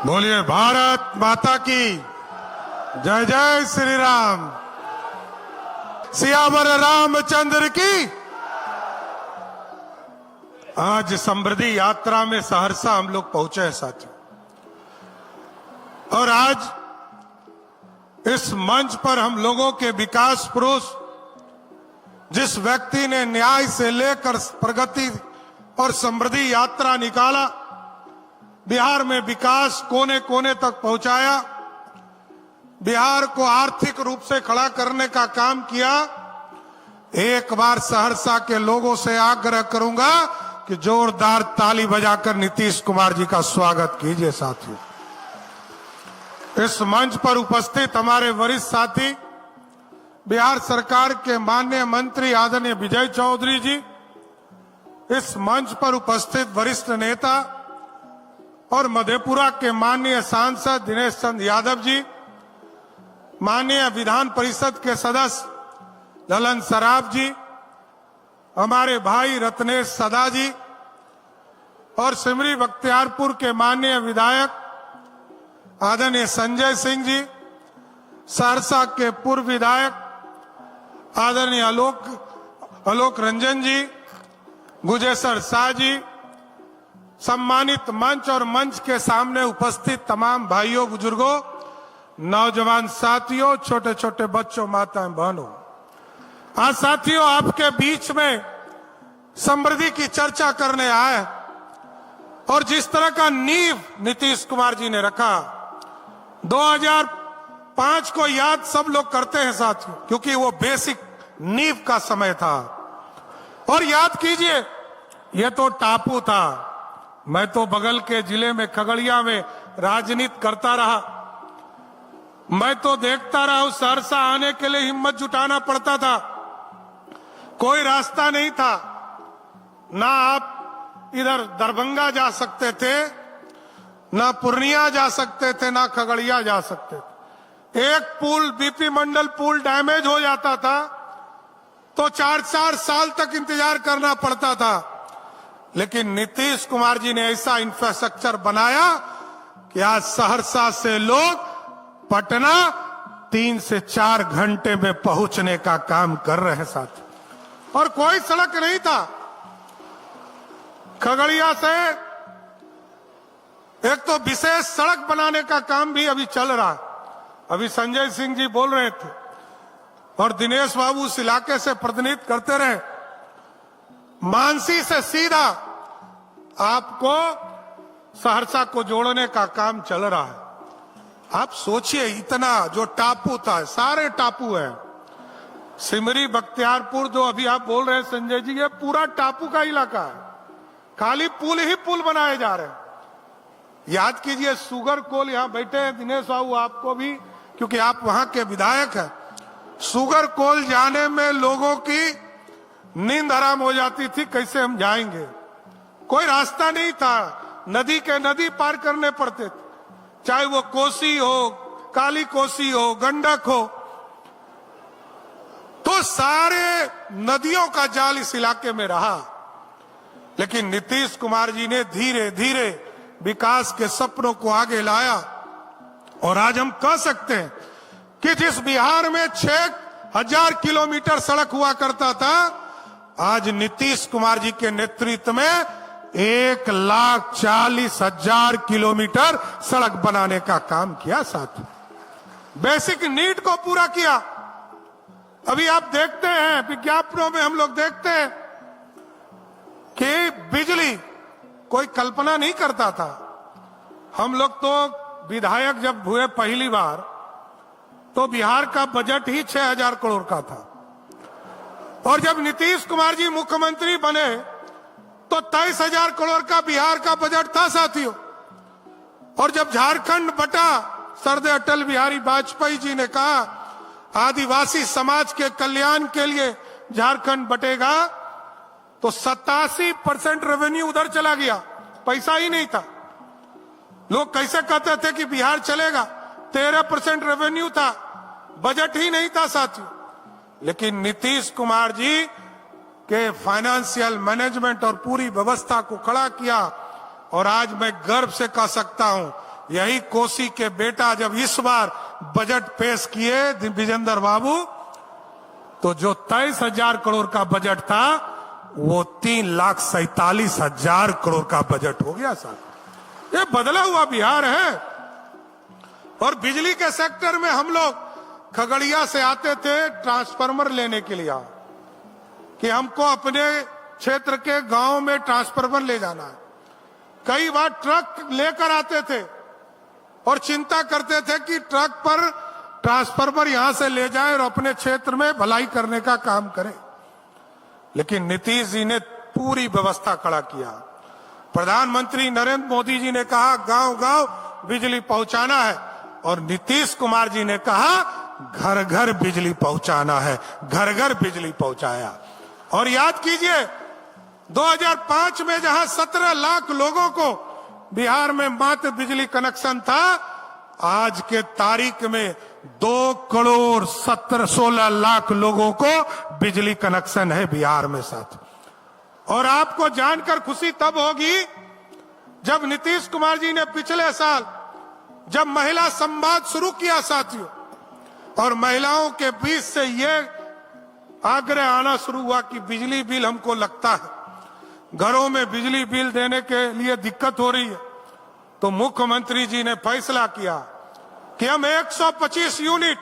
बोलिए भारत माता की जय। जय श्री राम। सियावर रामचंद्र की। आज समृद्धि यात्रा में सहरसा हम लोग पहुंचे हैं साथियों, और आज इस मंच पर हम लोगों के विकास पुरुष, जिस व्यक्ति ने न्याय से लेकर प्रगति और समृद्धि यात्रा निकाला, बिहार में विकास कोने कोने तक पहुंचाया, बिहार को आर्थिक रूप से खड़ा करने का काम किया। एक बार सहरसा के लोगों से आग्रह करूंगा कि जोरदार ताली बजाकर नीतीश कुमार जी का स्वागत कीजिए साथियों। इस मंच पर उपस्थित हमारे वरिष्ठ साथी, बिहार सरकार के माननीय मंत्री आदरणीय विजय चौधरी जी, इस मंच पर उपस्थित वरिष्ठ नेता और मधेपुरा के माननीय सांसद दिनेश चंद्र यादव जी, माननीय विधान परिषद के सदस्य ललन सराफ जी, हमारे भाई रत्नेश सदा जी, और सिमरी बख्तियारपुर के माननीय विधायक आदरणीय संजय सिंह जी, सहरसा के पूर्व विधायक आदरणीय आलोक रंजन जी, गुजेसर शाह जी, सम्मानित मंच और मंच के सामने उपस्थित तमाम भाइयों बुजुर्गों, नौजवान साथियों, छोटे छोटे बच्चों, माताएं बहनों, आज साथियों आपके बीच में समृद्धि की चर्चा करने आए, और जिस तरह का नींव नीतीश कुमार जी ने रखा, 2005 को याद सब लोग करते हैं साथियों, क्योंकि वो बेसिक नींव का समय था। और याद कीजिए, ये तो टापू था। मैं तो बगल के जिले में खगड़िया में राजनीति करता रहा, मैं तो देखता रहा हूं, सहरसा आने के लिए हिम्मत जुटाना पड़ता था, कोई रास्ता नहीं था, ना आप इधर दरभंगा जा सकते थे, ना पूर्णिया जा सकते थे, ना खगड़िया जा सकते थे। एक पुल, बीपी मंडल पुल डैमेज हो जाता था तो 4-4 साल तक इंतजार करना पड़ता था। लेकिन नीतीश कुमार जी ने ऐसा इंफ्रास्ट्रक्चर बनाया कि आज सहरसा से लोग पटना 3 से 4 घंटे में पहुंचने का काम कर रहे हैं साथ। और कोई सड़क नहीं था। खगड़िया से एक तो विशेष सड़क बनाने का काम भी अभी चल रहा। अभी संजय सिंह जी बोल रहे थे और दिनेश बाबू उस इलाके से प्रतिनिधित्व करते रहे। मानसी से सीधा आपको सहरसा को जोड़ने का काम चल रहा है। आप सोचिए, इतना जो टापू था, सारे टापू है। सिमरी बख्तियारपुर जो अभी आप बोल रहे हैं संजय जी, ये पूरा टापू का इलाका है, खाली पुल ही पुल बनाए जा रहे हैं। याद कीजिए, शुगर कोल, यहां बैठे हैं दिनेश बाबू, आपको भी, क्योंकि आप वहां के विधायक हैं, शुगर कोल जाने में लोगों की नींद हराम हो जाती थी, कैसे हम जाएंगे, कोई रास्ता नहीं था, नदी के नदी पार करने पड़ते थे, चाहे वो कोसी हो, काली कोसी हो, गंडक हो, तो सारे नदियों का जाल इस इलाके में रहा। लेकिन नीतीश कुमार जी ने धीरे धीरे विकास के सपनों को आगे लाया, और आज हम कह सकते हैं कि जिस बिहार में 6000 किलोमीटर सड़क हुआ करता था, आज नीतीश कुमार जी के नेतृत्व में 1,40,000 किलोमीटर सड़क बनाने का काम किया साथ। बेसिक नीड को पूरा किया। अभी आप देखते हैं, विज्ञापनों में हम लोग देखते हैं कि बिजली कोई कल्पना नहीं करता था। हम लोग तो विधायक जब हुए पहली बार, तो बिहार का बजट ही 6000 करोड़ का था, और जब नीतीश कुमार जी मुख्यमंत्री बने तो 23,000 करोड़ का बिहार का बजट था साथियों। और जब झारखंड बटा, सरदार अटल बिहारी वाजपेयी जी ने कहा आदिवासी समाज के कल्याण के लिए झारखंड बटेगा, तो 87% रेवेन्यू उधर चला गया, पैसा ही नहीं था। लोग कैसे कहते थे कि बिहार चलेगा, 13% रेवेन्यू था, बजट ही नहीं था साथियों। लेकिन नीतीश कुमार जी के फाइनेंशियल मैनेजमेंट और पूरी व्यवस्था को खड़ा किया, और आज मैं गर्व से कह सकता हूं यही कोसी के बेटा जब इस बार बजट पेश किए विजेंद्र बाबू, तो जो 23,000 करोड़ का बजट था वो 3,47,000 करोड़ का बजट हो गया साहब। ये बदला हुआ बिहार है। और बिजली के सेक्टर में हम लोग खगड़िया से आते थे ट्रांसफार्मर लेने के लिए कि हमको अपने क्षेत्र के गांव में ट्रांसफार्मर ले जाना है। कई बार ट्रक लेकर आते थे और चिंता करते थे कि ट्रक पर ट्रांसफार्मर यहां से ले जाएं और अपने क्षेत्र में भलाई करने का काम करें। लेकिन नीतीश जी ने पूरी व्यवस्था खड़ा किया। प्रधानमंत्री नरेंद्र मोदी जी ने कहा गांव गांव बिजली पहुंचाना है, और नीतीश कुमार जी ने कहा घर घर बिजली पहुंचाना है। घर घर बिजली पहुंचाया। और याद कीजिए 2005 में जहां 17 लाख लोगों को बिहार में मात्र बिजली कनेक्शन था, आज के तारीख में 2,16 लाख लोगों को बिजली कनेक्शन है बिहार में साथ। और आपको जानकर खुशी तब होगी जब नीतीश कुमार जी ने पिछले साल जब महिला संवाद शुरू किया साथियों, और महिलाओं के बीच से ये आग्रह आना शुरू हुआ कि बिजली बिल हमको लगता है, घरों में बिजली बिल देने के लिए दिक्कत हो रही है, तो मुख्यमंत्री जी ने फैसला किया कि हम 125 यूनिट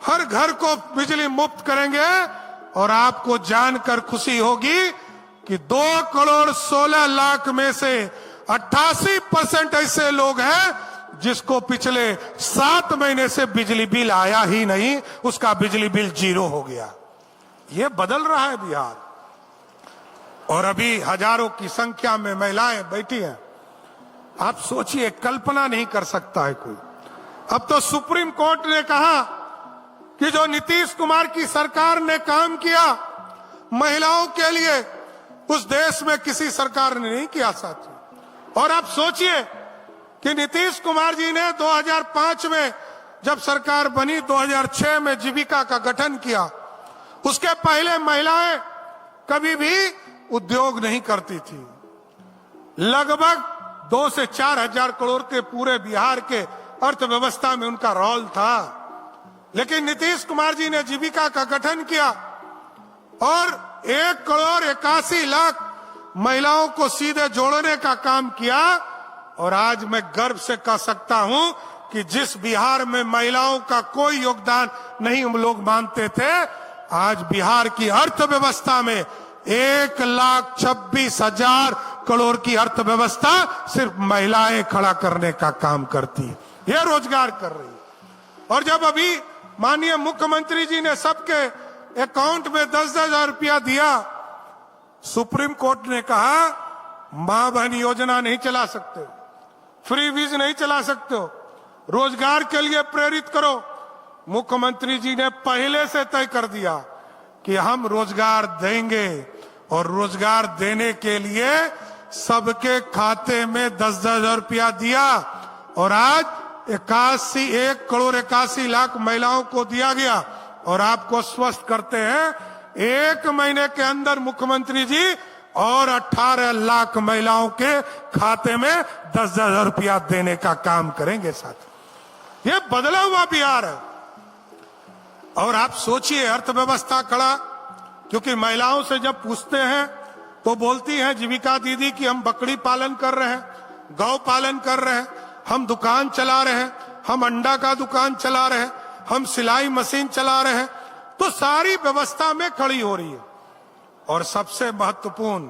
हर घर को बिजली मुफ्त करेंगे। और आपको जानकर खुशी होगी कि 2,16 में से 88% ऐसे लोग हैं जिसको पिछले 7 महीने से बिजली बिल आया ही नहीं, उसका बिजली बिल 0 हो गया। ये बदल रहा है बिहार। और अभी हजारों की संख्या में महिलाएं बैठी हैं। आप सोचिए, कल्पना नहीं कर सकता है कोई। अब तो सुप्रीम कोर्ट ने कहा कि जो नीतीश कुमार की सरकार ने काम किया महिलाओं के लिए, उस देश में किसी सरकार ने नहीं किया साथी। और आप सोचिए कि नीतीश कुमार जी ने 2005 में जब सरकार बनी, 2006 में जीविका का गठन किया, उसके पहले महिलाएं कभी भी उद्योग नहीं करती थी। लगभग 2 से 4 हजार करोड़ के पूरे बिहार के अर्थव्यवस्था में उनका रोल था। लेकिन नीतीश कुमार जी ने जीविका का गठन किया और 1,81,00,000 महिलाओं को सीधे जोड़ने का काम किया। और आज मैं गर्व से कह सकता हूं कि जिस बिहार में महिलाओं का कोई योगदान नहीं हम लोग मानते थे, आज बिहार की अर्थव्यवस्था में 1,26,000 करोड़ की अर्थव्यवस्था सिर्फ महिलाएं खड़ा करने का काम करती है, ये रोजगार कर रही है। और जब अभी माननीय मुख्यमंत्री जी ने सबके अकाउंट में 10,000 रुपया दिया, सुप्रीम कोर्ट ने कहा मां बहन योजना नहीं चला सकते, फ्री वीज नहीं चला सकते हो, रोजगार के लिए प्रेरित करो। मुख्यमंत्री जी ने पहले से तय कर दिया कि हम रोजगार देंगे, और रोजगार देने के लिए सबके खाते में 10,000 रुपया दिया। और आज 1,81,00,000 महिलाओं को दिया गया। और आपको स्वस्थ करते हैं, 1 महीने के अंदर मुख्यमंत्री जी और 18 लाख महिलाओं के खाते में 10,000 रुपया देने का काम करेंगे साथ। ये बदला हुआ बिहार है। और आप सोचिए अर्थव्यवस्था खड़ा, क्योंकि महिलाओं से जब पूछते हैं तो बोलती हैं जीविका दीदी कि हम बकरी पालन कर रहे हैं, गौ पालन कर रहे हैं, हम दुकान चला रहे हैं, हम अंडा का दुकान चला रहे हैं, हम सिलाई मशीन चला रहे हैं। तो सारी व्यवस्था में खड़ी हो रही है। और सबसे महत्वपूर्ण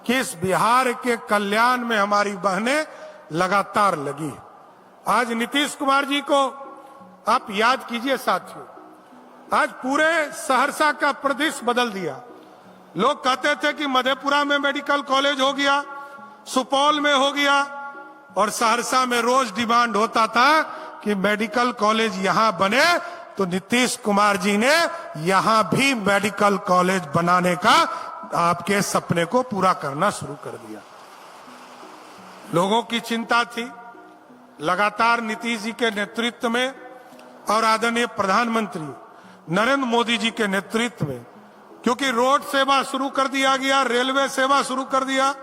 कि इस बिहार के कल्याण में हमारी बहनें लगातार लगी। आज नीतीश कुमार जी को आप याद कीजिए साथियों, आज पूरे सहरसा का प्रदेश बदल दिया। लोग कहते थे कि मधेपुरा में मेडिकल कॉलेज हो गया, सुपौल में हो गया, और सहरसा में रोज डिमांड होता था कि मेडिकल कॉलेज यहां बने। तो नीतीश कुमार जी ने यहां भी मेडिकल कॉलेज बनाने का आपके सपने को पूरा करना शुरू कर दिया। लोगों की चिंता थी, लगातार नीतीश जी के नेतृत्व में और आदरणीय प्रधानमंत्री नरेंद्र मोदी जी के नेतृत्व में, क्योंकि रोड सेवा शुरू कर दिया गया, रेलवे सेवा शुरू कर दिया,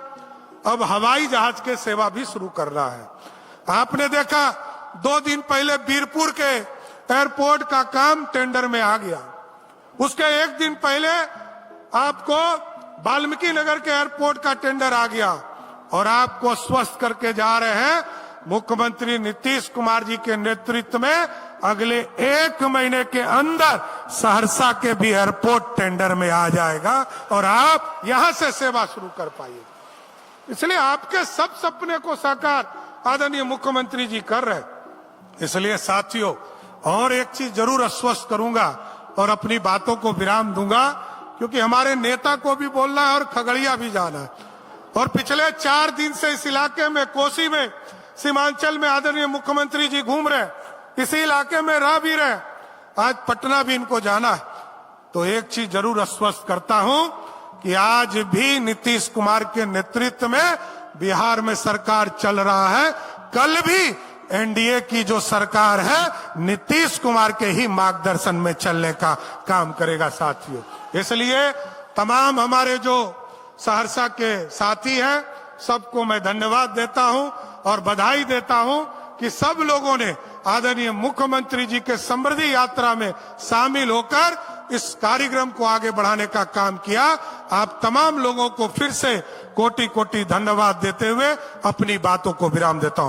अब हवाई जहाज के सेवा भी शुरू करना है। आपने देखा 2 दिन पहले बीरपुर के एयरपोर्ट का काम टेंडर में आ गया। उसके 1 दिन पहले आपको वाल्मीकि नगर के एयरपोर्ट का टेंडर आ गया और आपको स्वस्थ करके जा रहे हैं मुख्यमंत्री नीतीश कुमार जी के नेतृत्व में अगले 1 महीने के अंदर सहरसा के भी एयरपोर्ट टेंडर में आ जाएगा और आप यहां से सेवा शुरू कर पाइए। इसलिए आपके सब सपने को साकार आदरणीय मुख्यमंत्री जी कर रहे। इसलिए साथियों और एक चीज जरूर आश्वस्त करूंगा और अपनी बातों को विराम दूंगा, क्योंकि हमारे नेता को भी बोलना है और खगड़िया भी जाना है। और पिछले 4 दिन से इस इलाके में, कोसी में, सीमांचल में आदरणीय मुख्यमंत्री जी घूम रहे, इसी इलाके में रह भी रहे, आज पटना भी इनको जाना है। तो एक चीज जरूर आश्वस्त करता हूं कि आज भी नीतीश कुमार के नेतृत्व में बिहार में सरकार चल रहा है। कल भी एनडीए की जो सरकार है नीतीश कुमार के ही मार्गदर्शन में चलने का काम करेगा साथियों। इसलिए तमाम हमारे जो सहरसा के साथी हैं सबको मैं धन्यवाद देता हूं और बधाई देता हूं कि सब लोगों ने आदरणीय मुख्यमंत्री जी के समृद्धि यात्रा में शामिल होकर इस कार्यक्रम को आगे बढ़ाने का काम किया। आप तमाम लोगों को फिर से कोटि कोटि धन्यवाद देते हुए अपनी बातों को विराम देता हूं।